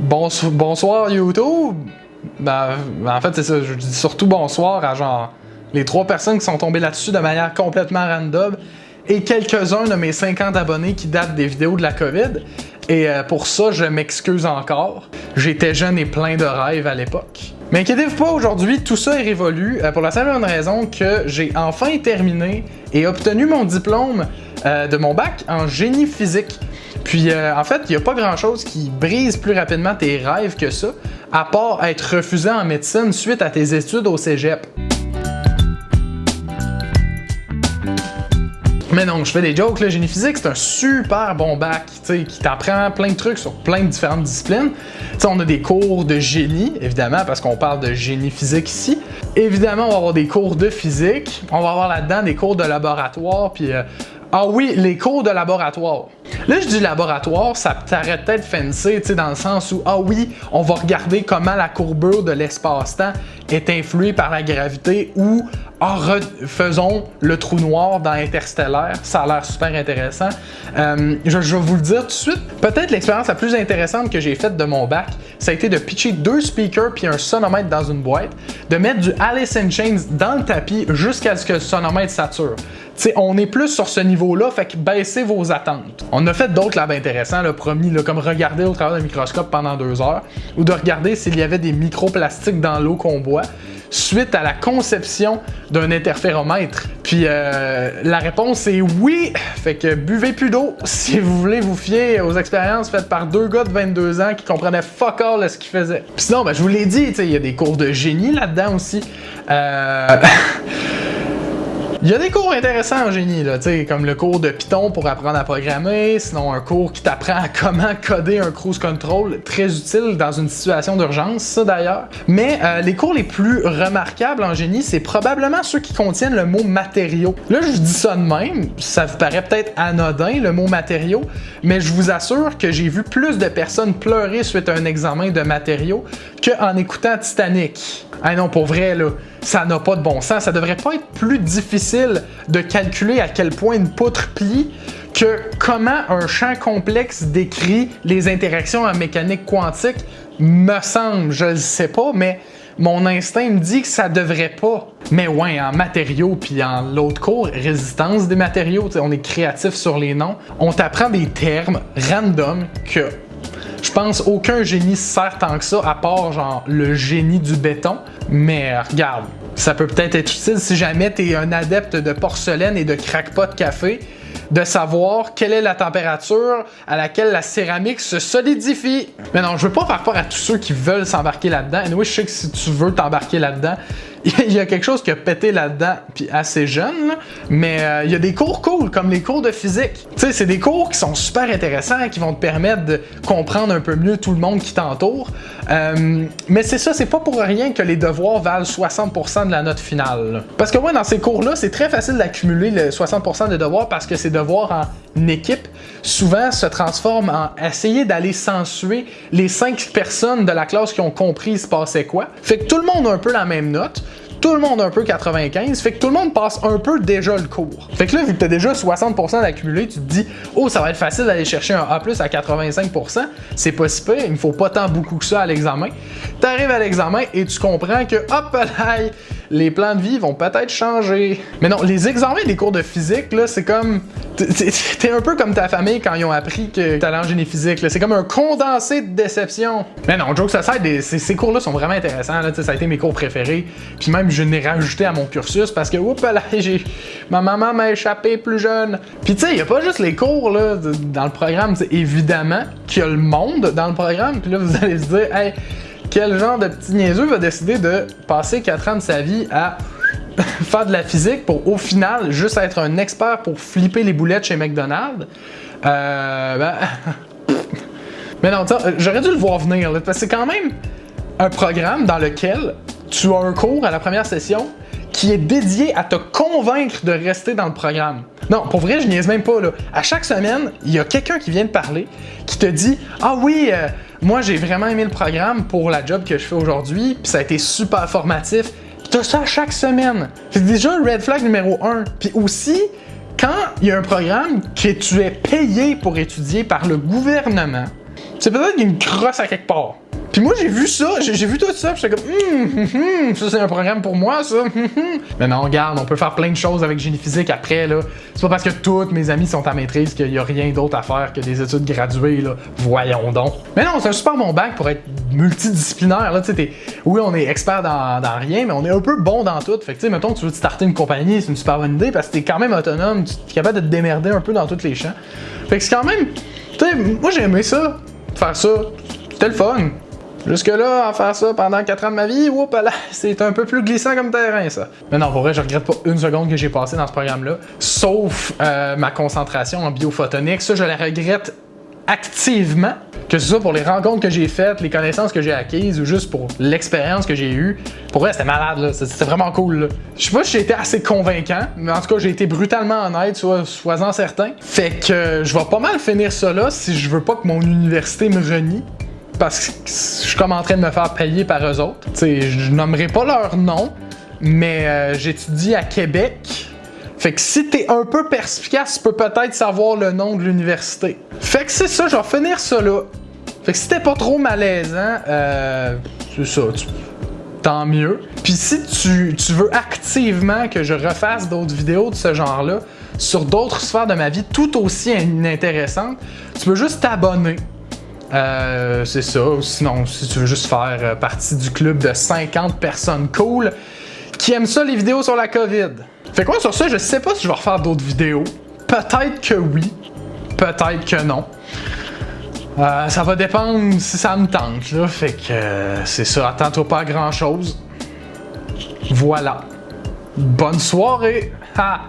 bonsoir YouTube. En fait, c'est ça, je dis surtout bonsoir à genre les 3 personnes qui sont tombées là-dessus de manière complètement random et quelques-uns de mes 50 abonnés qui datent des vidéos de la COVID. Et pour ça, je m'excuse encore. J'étais jeune et plein de rêves à l'époque. Mais inquiétez-vous pas, aujourd'hui, tout ça est révolu pour la simple et bonne raison que j'ai enfin terminé et obtenu mon diplôme de mon bac en génie physique. Puis en fait, il n'y a pas grand-chose qui brise plus rapidement tes rêves que ça, à part être refusé en médecine suite à tes études au cégep. Mais non, je fais des jokes, le génie physique, c'est un super bon bac, qui t'apprend plein de trucs sur plein de différentes disciplines. T'sais, on a des cours de génie, évidemment, parce qu'on parle de génie physique ici. Évidemment, on va avoir des cours de physique, on va avoir là-dedans des cours de laboratoire, puis ah oui, les cours de laboratoire. Là, je dis laboratoire, ça paraît peut-être fancy, dans le sens où, ah oui, on va regarder comment la courbure de l'espace-temps est influée par la gravité ou faisons le trou noir dans Interstellaire. Ça a l'air super intéressant. Je vais vous le dire tout de suite. Peut-être l'expérience la plus intéressante que j'ai faite de mon bac, ça a été de pitcher 2 speakers puis un sonomètre dans une boîte, de mettre du Alice in Chains dans le tapis jusqu'à ce que le sonomètre sature. T'sais, on est plus sur ce niveau-là, fait que baissez vos attentes. On a fait d'autres labs intéressants, là, promis, là, comme regarder au travers d'un microscope pendant 2 heures, ou de regarder s'il y avait des microplastiques dans l'eau qu'on boit, suite à la conception d'un interféromètre. Puis la réponse est oui, fait que buvez plus d'eau si vous voulez vous fier aux expériences faites par 2 gars de 22 ans qui comprenaient fuck all ce qu'ils faisaient. Puis sinon, je vous l'ai dit, il y a des cours de génie là-dedans aussi. Il y a des cours intéressants en génie, là, comme le cours de Python pour apprendre à programmer, sinon un cours qui t'apprend à comment coder un cruise control, très utile dans une situation d'urgence, ça d'ailleurs. Mais les cours les plus remarquables en génie, c'est probablement ceux qui contiennent le mot matériaux. Là, je dis ça de même, ça vous paraît peut-être anodin, le mot matériaux, mais je vous assure que j'ai vu plus de personnes pleurer suite à un examen de matériaux qu'en écoutant Titanic. Ah non, pour vrai, là, ça n'a pas de bon sens. Ça devrait pas être plus difficile de calculer à quel point une poutre plie que comment un champ complexe décrit les interactions en mécanique quantique. Me semble, je le sais pas, mais mon instinct me dit que ça devrait pas. Mais ouais, en matériaux, puis en l'autre cours, résistance des matériaux, on est créatif sur les noms. On t'apprend des termes random que je pense aucun génie sert tant que ça, à part genre le génie du béton. Mais regarde, ça peut peut-être être utile si jamais t'es un adepte de porcelaine et de crackpot café, de savoir quelle est la température à laquelle la céramique se solidifie. Mais non, je veux pas faire peur à tous ceux qui veulent s'embarquer là-dedans. Anyway, je sais que si tu veux t'embarquer là-dedans, il y a quelque chose qui a pété là-dedans, puis assez jeune, là. Mais il y a des cours cool, comme les cours de physique. Tu sais, c'est des cours qui sont super intéressants, qui vont te permettre de comprendre un peu mieux tout le monde qui t'entoure. Mais c'est ça, c'est pas pour rien que les devoirs valent 60% de la note finale, là. Parce que moi, dans ces cours-là, c'est très facile d'accumuler le 60% des devoirs parce que ces devoirs en équipe, souvent, se transforment en essayer d'aller censurer les 5 personnes de la classe qui ont compris il se passait quoi. Fait que tout le monde a un peu la même note. Tout le monde a un peu 95, fait que tout le monde passe un peu déjà le cours. Fait que là, vu que t'as déjà 60% d'accumulé, tu te dis « Oh, ça va être facile d'aller chercher un A+, à 85%. C'est pas si pire, il me faut pas tant beaucoup que ça à l'examen. » T'arrives à l'examen et tu comprends que, hop là, les plans de vie vont peut-être changer. Mais non, les examens des cours de physique, là, c'est comme... T'es un peu comme ta famille quand ils ont appris que t'allais en génie physique, là. C'est comme un condensé de déception. Mais non, joke ça ces cours-là sont vraiment intéressants, là. Ça a été mes cours préférés. Puis même, je n'ai rajouté à mon cursus parce que, oups là, ma maman m'a échappé plus jeune. Puis tu sais, il n'y a pas juste les cours, là, dans le programme. C'est évidemment qu'il y a le monde dans le programme. Puis là, vous allez se dire, hey, quel genre de petit niaiseux va décider de passer 4 ans de sa vie à faire de la physique pour, au final, juste être un expert pour flipper les boulettes chez McDonald's? Mais non, j'aurais dû le voir venir, là, parce que c'est quand même un programme dans lequel tu as un cours à la première session qui est dédié à te convaincre de rester dans le programme. Non, pour vrai, je niaise même pas, là. À chaque semaine, il y a quelqu'un qui vient te parler, qui te dit « Ah oui, moi j'ai vraiment aimé le programme pour la job que je fais aujourd'hui, puis ça a été super formatif. » T'as ça chaque semaine. C'est déjà le red flag numéro 1. Puis aussi, quand il y a un programme que tu es payé pour étudier par le gouvernement, c'est peut-être qu'il y a une crosse à quelque part. Puis moi, j'ai vu ça, j'ai vu tout ça, pis j'étais comme, ça c'est un programme pour moi, ça. Mais non, regarde, on peut faire plein de choses avec génie physique après, là. C'est pas parce que tous mes amis sont à maîtrise qu'il y a rien d'autre à faire que des études graduées, là. Voyons donc. Mais non, c'est un super bon bac pour être multidisciplinaire, là. Tu sais, oui, on est expert dans rien, mais on est un peu bon dans tout. Fait que, tu sais, mettons, tu veux te starter une compagnie, c'est une super bonne idée parce que t'es quand même autonome, tu es capable de te démerder un peu dans tous les champs. Fait que c'est quand même, tu sais, moi j'ai aimé ça, faire ça. C'était le fun. Jusque-là, en faire ça pendant 4 ans de ma vie, là, c'est un peu plus glissant comme terrain, ça. Mais non, pour vrai, je regrette pas une seconde que j'ai passé dans ce programme-là, sauf ma concentration en biophotonique. Ça, je la regrette activement, que ce soit pour les rencontres que j'ai faites, les connaissances que j'ai acquises, ou juste pour l'expérience que j'ai eue. Pour vrai, c'était malade, là. C'était vraiment cool, là. Je sais pas si j'ai été assez convaincant, mais en tout cas, j'ai été brutalement honnête, sois-en certain. Fait que je vais pas mal finir ça là si je veux pas que mon université me renie. Parce que je suis comme en train de me faire payer par eux autres. T'sais, je nommerai pas leur nom, mais j'étudie à Québec. Fait que si t'es un peu perspicace, tu peux peut-être savoir le nom de l'université. Fait que c'est ça, je vais finir ça là. Fait que si t'es pas trop malaisant, c'est ça, tant mieux. Puis si tu veux activement que je refasse d'autres vidéos de ce genre-là, sur d'autres sphères de ma vie tout aussi inintéressantes, tu peux juste t'abonner. C'est ça. Sinon, si tu veux juste faire partie du club de 50 personnes cool qui aiment ça, les vidéos sur la COVID. Fait quoi sur ça, je sais pas si je vais refaire d'autres vidéos. Peut-être que oui, peut-être que non. Ça va dépendre si ça me tente, là. Fait que c'est ça, attends-toi pas à grand-chose. Voilà. Bonne soirée! Ha!